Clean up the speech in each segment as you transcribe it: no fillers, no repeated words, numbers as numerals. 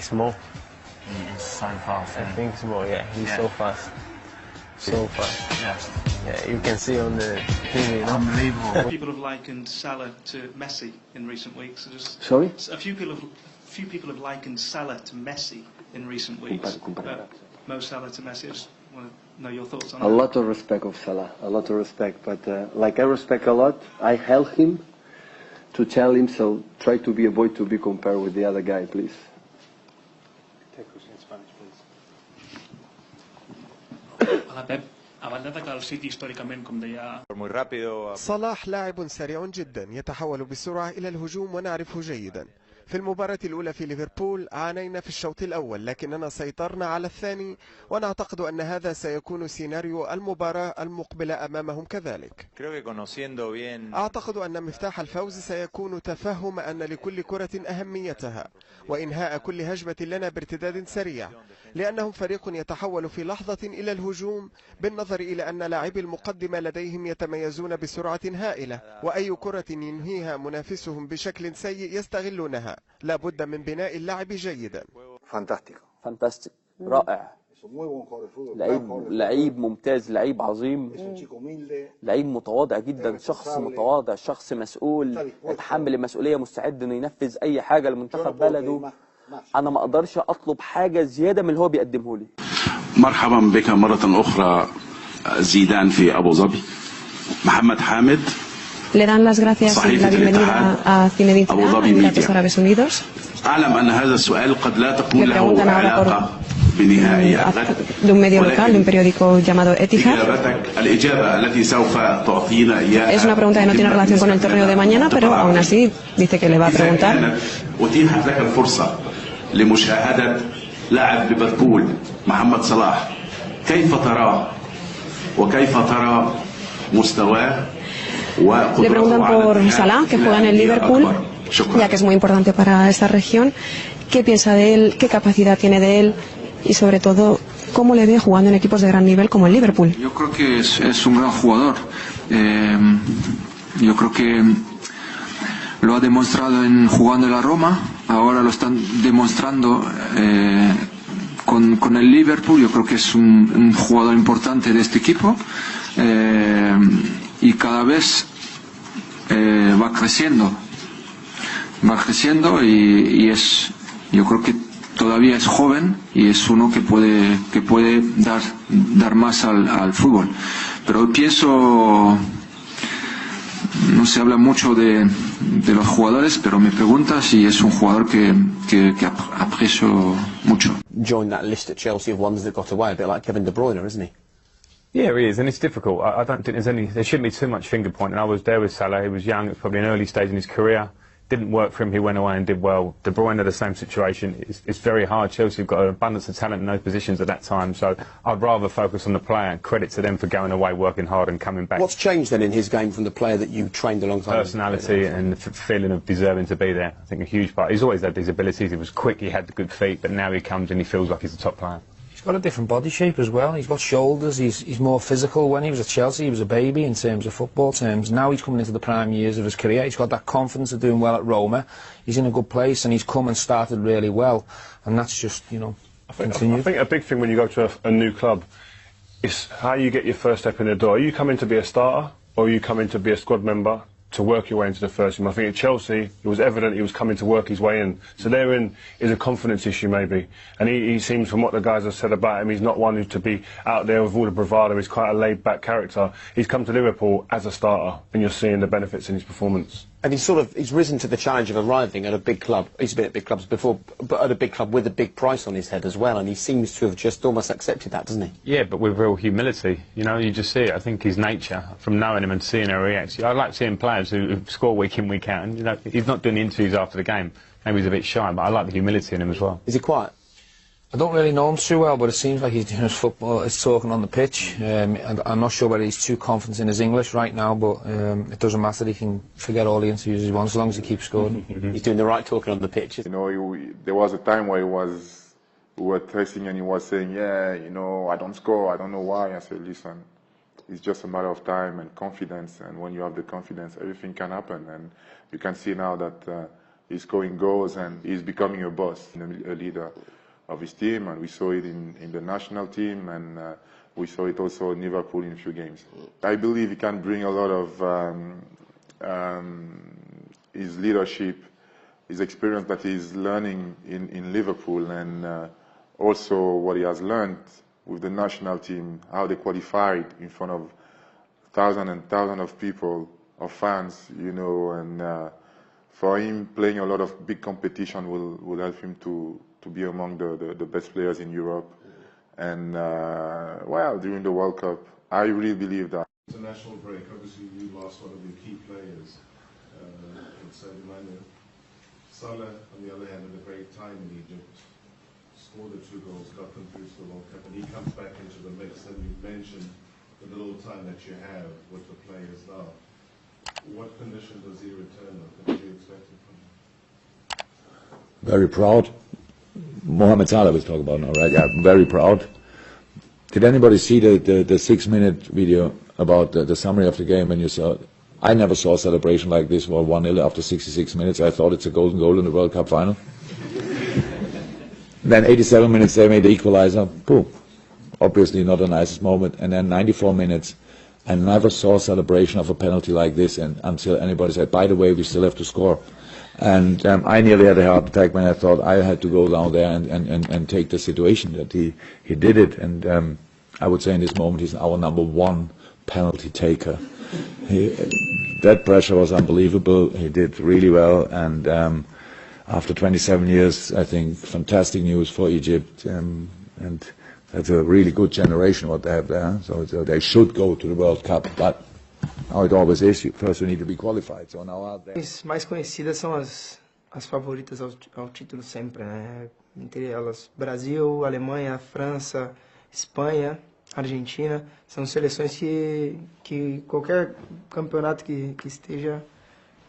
It's more. He's so fast. I think it's more. Yeah, he's so fast. So fast. Yeah, you can see on the TV. You know? Unbelievable. People have likened Salah to Messi in recent weeks. Sorry? A few people have likened Salah to Messi in recent weeks. Mo Salah to Messi. I just want to know your thoughts on that. A lot of respect of Salah, a lot of respect. But like I respect a lot, I help him to tell him, so try to be avoid to be compared with the other guy, please. Take question in Spanish, please. Hola Pep, abans d'atacar el City històricament, com deia... صلاح لاعب سريع جدا يتحول بسرعة إلى الهجوم ونعرفه جيدا. في المباراة الأولى في ليفربول عانينا في الشوط الأول، لكننا سيطرنا على الثاني، ونعتقد أن هذا سيكون سيناريو المباراة المقبلة أمامهم كذلك. أعتقد أن مفتاح الفوز سيكون تفهم أن لكل كرة أهميتها وإنهاء كل هجمة لنا بارتداد سريع، لأنهم فريق يتحول في لحظة إلى الهجوم، بالنظر إلى أن لاعبي المقدمة لديهم يتميزون بسرعة هائلة، وأي كرة ينهيها منافسهم بشكل سيء يستغلونها. لا بد من بناء اللعب جيدا. فانتاستيك، رائع، لعيب ممتاز، لعيب عظيم، لعيب متواضع جدا، شخص متواضع، شخص مسؤول، يتحمل المسؤولية، مستعد انه ينفذ اي حاجة لمنتخب بلده. انا ما اقدرش اطلب حاجة زيادة من اللي هو بيقدمه لي. مرحبا بك مرة اخرى زيدان في ابو ظبي. محمد حامد. Le dan las gracias y la bienvenida a Zinedine Zidane, Emiratos Árabes Unidos. أعلم أن هذا السؤال قد لا تكون له علاقة بنهائي الغد. De un medio local, de un periódico llamado Etihad. الإجابة التي سوف تعطينا إياها. Es una pregunta que no tiene relación con el torneo de mañana, pero aún así dice que le va a preguntar. أتيحت لك الفرصة لمشاهدة لاعب ليفربول محمد صلاح، كيف تراه وكيف ترى مستواه؟ Le preguntan por Salah, que juega en el Liverpool, ya que es muy importante para esta región. ¿Qué piensa de él? ¿Qué capacidad tiene de él? Y sobre todo, ¿cómo le ve jugando en equipos de gran nivel como el Liverpool? Yo creo que es un gran jugador. Yo creo que lo ha demostrado jugando en la Roma. Ahora lo están demostrando con el Liverpool. Yo creo que es un jugador importante de este equipo. Y cada vez va creciendo y yo creo que todavía es joven y es uno que puede dar más al fútbol. Pero pienso, no se habla mucho de los jugadores, pero me pregunta si es un jugador que aprecio mucho. Join that list at Chelsea of ones that got away, a bit like Kevin De Bruyne, isn't he? Yeah, he is, and it's difficult. I don't think there shouldn't be too much finger pointing. I was there with Salah. He was young. It was probably an early stage in his career. Didn't work for him. He went away and did well. De Bruyne, the same situation. It's very hard. Chelsea have got an abundance of talent in those positions at that time. So I'd rather focus on the player, and credit to them for going away, working hard and coming back. What's changed then in his game from the player that you trained alongside? Personality and the feeling of deserving to be there. I think a huge part. He's always had these abilities. He was quick. He had the good feet. But now he comes and he feels like he's a top player. He's got a different body shape as well. He's got shoulders. He's more physical. When he was at Chelsea, he was a baby in terms of football terms. Now he's coming into the prime years of his career. He's got that confidence of doing well at Roma. He's in a good place, and he's come and started really well. And that's just, continued. I think a big thing when you go to a new club is how you get your first step in the door. Are you coming to be a starter, or are you coming to be a squad member to work your way into the first team? I think at Chelsea, it was evident he was coming to work his way in. So therein is a confidence issue maybe. And he seems, from what the guys have said about him, he's not one who's to be out there with all the bravado. He's quite a laid-back character. He's come to Liverpool as a starter, and you're seeing the benefits in his performance. And he's risen to the challenge of arriving at a big club. He's been at big clubs before, but at a big club with a big price on his head as well, and he seems to have just almost accepted that, doesn't he? Yeah, but with real humility. You just see it. I think his nature, from knowing him and seeing how he reacts. I like seeing players who score week in, week out, and he's not doing the interviews after the game. Maybe he's a bit shy, but I like the humility in him as well. Is he quiet? I don't really know him too well, but it seems like he's doing his football, he's talking on the pitch. I'm not sure whether he's too confident in his English right now, but it doesn't matter. He can forget all the interviews he wants as long as he keeps scoring. He's doing the right talking on the pitch. There was a time where we were testing and he was saying, yeah, I don't score, I don't know why. I said, listen, it's just a matter of time and confidence, and when you have the confidence, everything can happen. And you can see now that he's scoring goals and he's becoming a boss, a leader of his team, and we saw it in the national team, and we saw it also in Liverpool in a few games. I believe he can bring a lot of his leadership, his experience that he's learning in Liverpool, and also what he has learned with the national team, how they qualified in front of thousands and thousands of people, of fans, you know, and for him playing a lot of big competition will help him to be among the best players in Europe. And well, during the World Cup, I really believe that. International break, obviously you lost one of your key players, Sadio Mane. Salah, on the other hand, had a great time in Egypt, scored the 2 goals, got them through to the World Cup, and he comes back into the mix. And you mentioned the little time that you have with the players now. What condition does he return with? What do you expect from him? Very proud. Mohamed Salah was talking about now, right? Yeah, very proud. Did anybody see the 6-minute video about the summary of the game when you saw? I never saw a celebration like this for 1-0 after 66 minutes. I thought it's a golden goal in the World Cup final. Then 87 minutes they made the equalizer. Boom. Obviously not the nicest moment. And then 94 minutes. I never saw a celebration of a penalty like this, and until anybody said, by the way, we still have to score. And I nearly had a heart attack when I thought I had to go down there and take the situation that he did it. And I would say in this moment he's our #1 penalty taker. That pressure was unbelievable. He did really well. And after 27 years, I think fantastic news for Egypt. And that's a really good generation what they have there. So they should go to the World Cup. But how it always is, first we need to be qualified. So now out there. As mais conhecidas são as favoritas ao título sempre, né? Entre elas Brasil, Alemanha, França, Espanha, Argentina. São seleções que qualquer campeonato que esteja,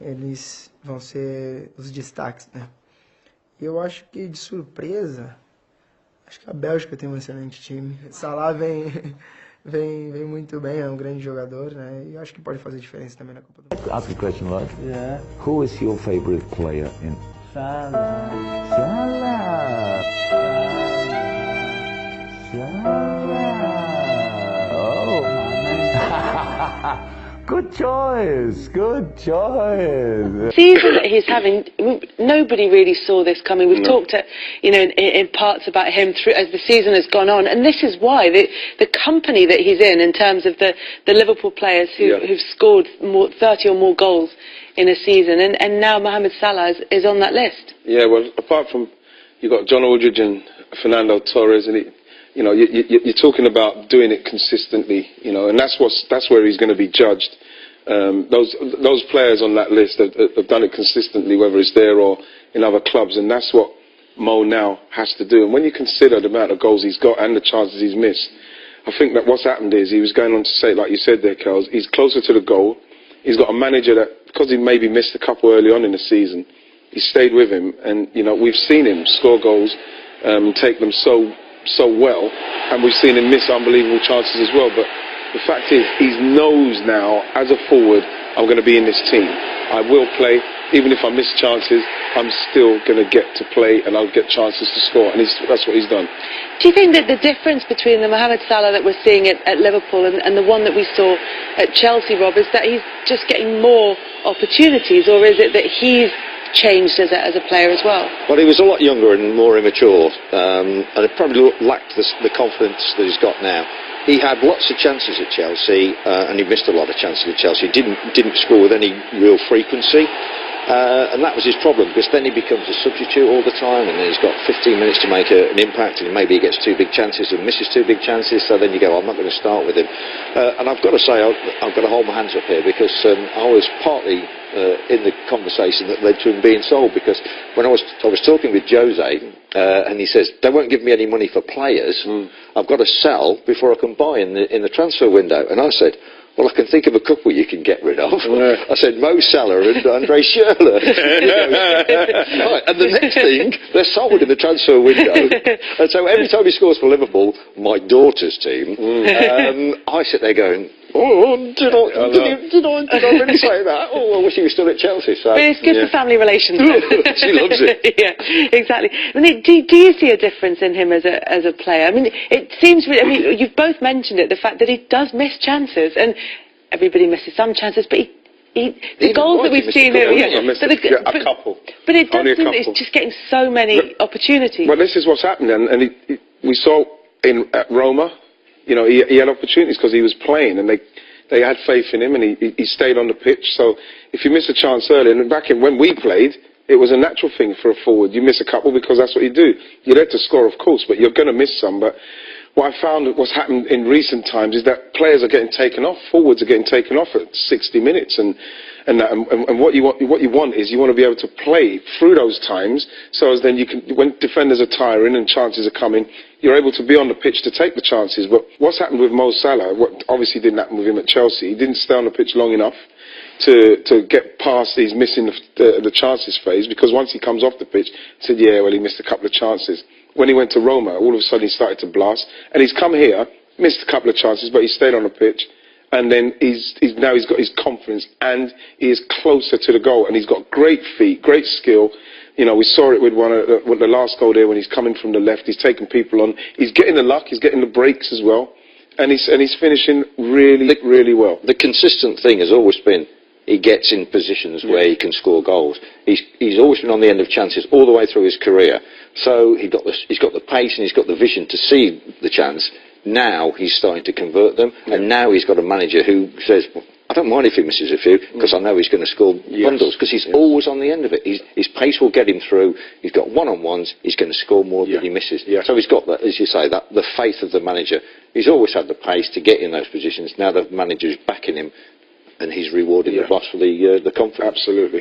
eles vão ser os destaques, né? Eu acho que de surpresa, acho que a Bélgica tem um excelente time. Salah vem muito bem, é um grande jogador, né? E acho que pode fazer diferença também na Copa do Mundo. Ask a question, right? Yeah. Who is your favorite player in? Salah. Salah. Oh, man. Good choice. Good choice. Season that he's having, nobody really saw this coming. We've talked, in parts about him through as the season has gone on, and this is why the company that he's in terms of the Liverpool players who've scored 30 or more goals in a season, and now Mohamed Salah is on that list. Yeah, well, apart from you've got John Aldridge and Fernando Torres, and you're talking about doing it consistently, and that's where he's going to be judged. Those players on that list have done it consistently, whether it's there or in other clubs, and that's what Mo now has to do. And when you consider the amount of goals he's got and the chances he's missed, I think that what's happened is he was going on to say, like you said there, Kels, he's closer to the goal. He's got a manager that, because he maybe missed a couple early on in the season, he stayed with him, and we've seen him score goals, take them so well, and we've seen him miss unbelievable chances as well. But the fact is, he knows now, as a forward, I'm going to be in this team. I will play, even if I miss chances, I'm still going to get to play, and I'll get chances to score, and that's what he's done. Do you think that the difference between the Mohamed Salah that we're seeing at Liverpool and the one that we saw at Chelsea, Rob, is that he's just getting more opportunities, or is it that he's changed as a player as well? Well, he was a lot younger and more immature, and it probably lacked the confidence that he's got now. He had lots of chances at Chelsea, and he missed a lot of chances at Chelsea. Didn't score with any real frequency, and that was his problem, because then he becomes a substitute all the time, and then he's got 15 minutes to make an impact, and maybe he gets 2 big chances and misses 2 big chances, so then you go, I'm not going to start with him. And I've got to say, I've got to hold my hands up here, because I was partly in the conversation that led to him being sold, because when I was talking with Jose, and he says, they won't give me any money for players, I've got to sell before I can buy in the transfer window. And I said, well, I can think of a couple you can get rid of. I said, Mo Salah and Andre Schürrle. Right, and the next thing, they're sold in the transfer window. And so every time he scores for Liverpool, my daughter's team, I sit there going, did I really say that? Oh, I wish he was still at Chelsea. So, but it's good for family relations. She loves it. Yeah, exactly. I mean, do you see a difference in him as a player? I mean, it seems. I mean, you've both mentioned it, the fact that he does miss chances, and everybody misses some chances, but the goals that we've seen him, a couple. But it does seem that he's just getting so many opportunities. Well, this is what's happened, and we saw at Roma. You know, he had opportunities because he was playing, and they had faith in him, and he stayed on the pitch. So if you miss a chance early, and back when we played, it was a natural thing for a forward. You miss a couple because that's what you do. You're there to score, of course, but you're going to miss some. But what I found what's happened in recent times is that players are getting taken off, forwards are getting taken off at 60 minutes, and what you want is you want to be able to play through those times, so as then you can, when defenders are tiring and chances are coming, you're able to be on the pitch to take the chances. But what's happened with Mo Salah, what obviously didn't happen with him at Chelsea, he didn't stay on the pitch long enough to get past these missing the chances phase, because once he comes off the pitch, he said, yeah, well, he missed a couple of chances. When he went to Roma, all of a sudden he started to blast, and he's come here, missed a couple of chances, but he stayed on the pitch. And then now he's got his confidence, and he is closer to the goal, and he's got great feet, great skill. You know, we saw it with the last goal there when he's coming from the left. He's taking people on. He's getting the luck. He's getting the breaks as well, and he's finishing really, really well. The consistent thing has always been he gets in positions where he can score goals. He's always been on the end of chances all the way through his career. So he's got the pace and he's got the vision to see the chance. Now he's starting to convert them, and now he's got a manager who says, I don't mind if he misses a few, because I know he's going to score bundles, because he's always on the end of it. His pace will get him through. He's got one-on-ones. He's going to score more than he misses. So he's got that, as you say, that the faith of the manager. He's always had the pace to get in those positions. Now the manager's backing him, and he's rewarding the boss for the confidence. Absolutely.